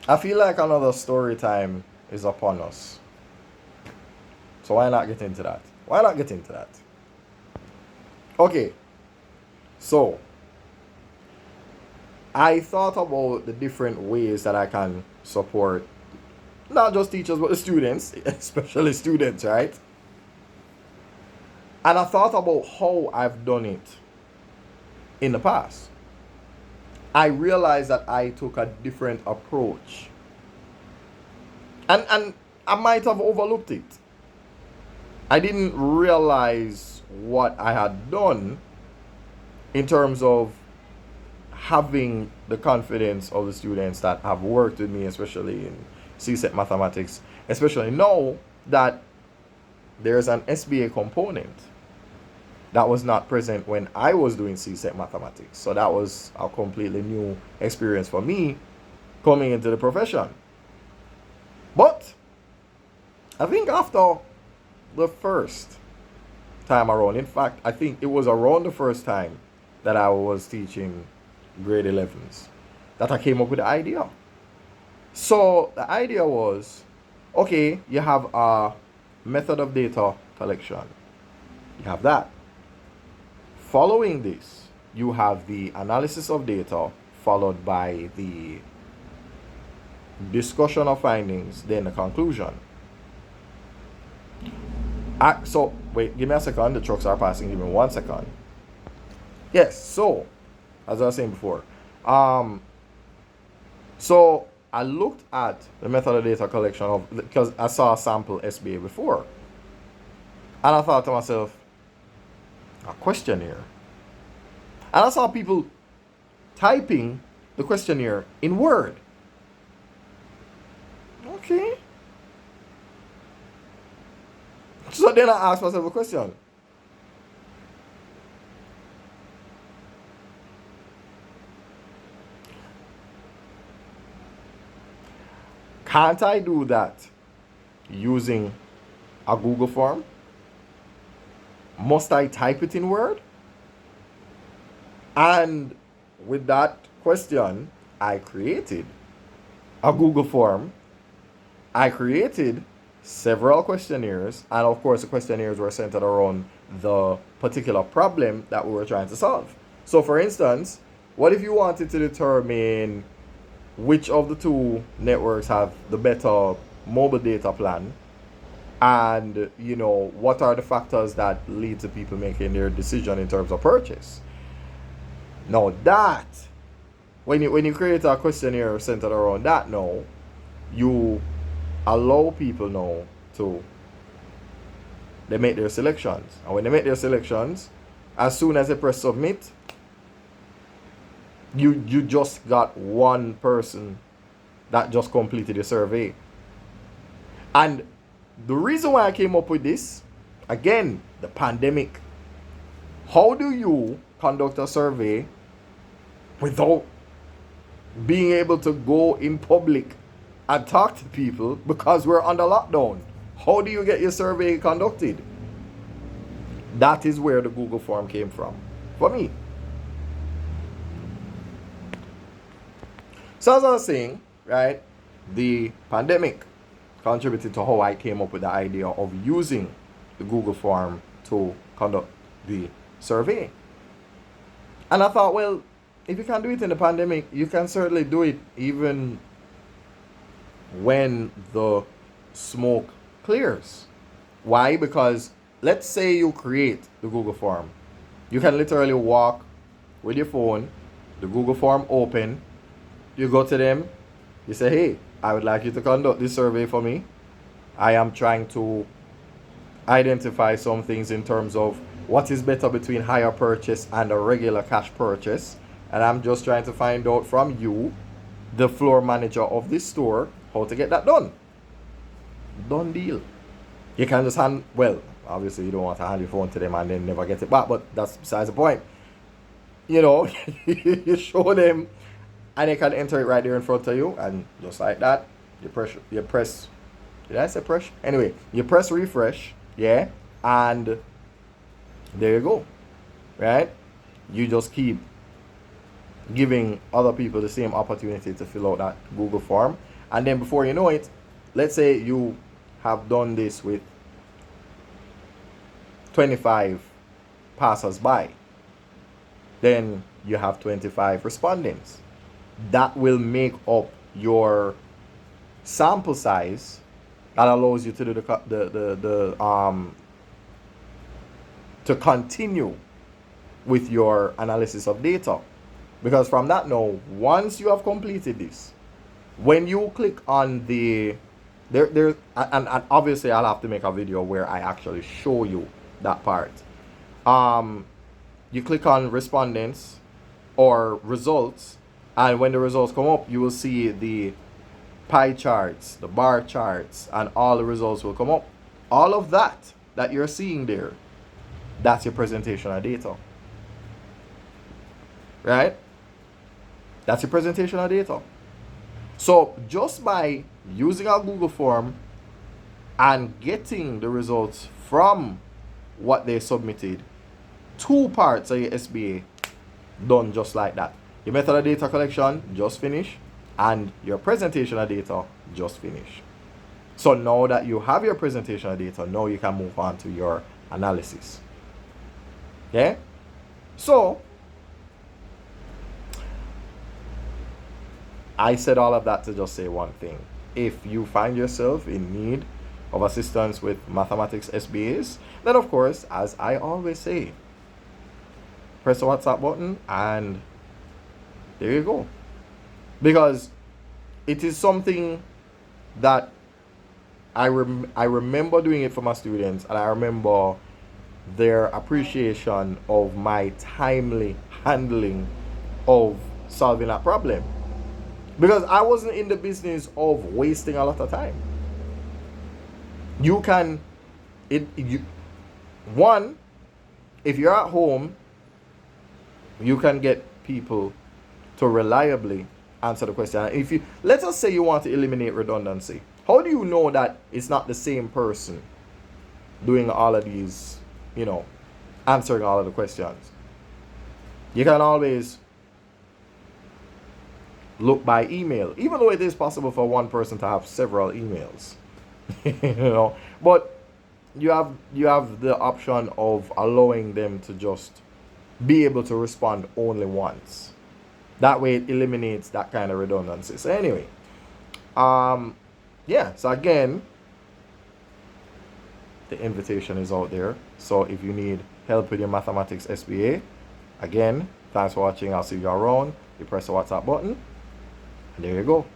I feel like another story time is upon us. So why not get into that? Why not get into that? Okay, so I thought about the different ways that I can support not just teachers but the students, especially students, right? And I thought about how I've done it in the past. I realized that I took a different approach. And I might have overlooked it. I didn't realize what I had done in terms of having the confidence of the students that have worked with me, especially in CSET mathematics, especially now that there's an SBA component that was not present when I was doing CSET mathematics. So that was a completely new experience for me coming into the profession. But I think after the first time around, in fact, I think it was around the first time that I was teaching grade 11s that I came up with the idea. So the idea was, okay, you have a method of data collection. You have that. Following this, you have the analysis of data followed by the discussion of findings, then the conclusion. So, wait, give me a second. The trucks are passing. Give me 1 second. Yes, so, as I was saying before, um, so I looked at the method of data collection of because I saw a sample SBA before, and I thought to myself, a questionnaire, and I saw people typing the questionnaire in Word. Okay. So then I asked myself a question. Can't I do that using a Google form? Must I type it in Word? And with that question, I created a Google form. I created several questionnaires, and of course, the questionnaires were centered around the particular problem that we were trying to solve. So, for instance, what if you wanted to determine which of the two networks have the better mobile data plan, and what are the factors that lead to people making their decision in terms of purchase? Now that when you create a questionnaire centered around that, now you allow people now to they make their selections, and when they make their selections, as soon as they press submit, you just got one person that just completed the survey. And the reason why I came up with this, again, the pandemic. How do you conduct a survey without being able to go in public and talk to people because we're under lockdown? How do you get your survey conducted? That is where the Google form came from for me. So as I was saying, right, the pandemic contributed to how I came up with the idea of using the Google form to conduct the survey. And I thought, well, if you can do it in the pandemic, you can certainly do it even when the smoke clears. Why? Because let's say you create the Google form. You can literally walk with your phone, the Google form open, you go to them, you say, hey, I would like you to conduct this survey for me. I am trying to identify some things in terms of what is better between hire purchase and a regular cash purchase. And I'm just trying to find out from you, the floor manager of this store, how to get that done. Done deal. You can just well, obviously you don't want to hand your phone to them and then never get it back, but that's besides the point. You show them and they can enter it right there in front of you, and just like that, you press, did I say press? Anyway, you press refresh, yeah, and there you go, right? You just keep giving other people the same opportunity to fill out that Google form. And then before you know it, let's say you have done this with 25 passers-by, then you have 25 respondents. That will make up your sample size that allows you to do to continue with your analysis of data. Because from that now, once you have completed this, when you click on the and obviously I'll have to make a video where I actually show you that part. You click on respondents or results, and when the results come up, you will see the pie charts, the bar charts, and all the results will come up. All of that you're seeing there, that's your presentation of data. Right? That's your presentation of data. So just by using our Google form and getting the results from what they submitted, 2 parts of your SBA done just like that. Your method of data collection just finished, and your presentation of data just finished. So now that you have your presentation of data, now you can move on to your analysis. Okay? So I said all of that to just say one thing. If you find yourself in need of assistance with mathematics SBAs, then of course, as I always say, press the WhatsApp button and there you go. Because it is something that I remember doing it for my students, and I remember their appreciation of my timely handling of solving that problem. Because I wasn't in the business of wasting a lot of time. You can, one, if you're at home, you can get people to reliably answer the question. If you, let us say you want to eliminate redundancy, how do you know that it's not the same person doing all of these, answering all of the questions? You can always look by email, even though it is possible for one person to have several emails. But you have the option of allowing them to just be able to respond only once. That way it eliminates that kind of redundancy. So anyway, yeah, so again, the invitation is out there. So if you need help with your mathematics SBA, again, thanks for watching. I'll see you around. You press the WhatsApp button, and there you go.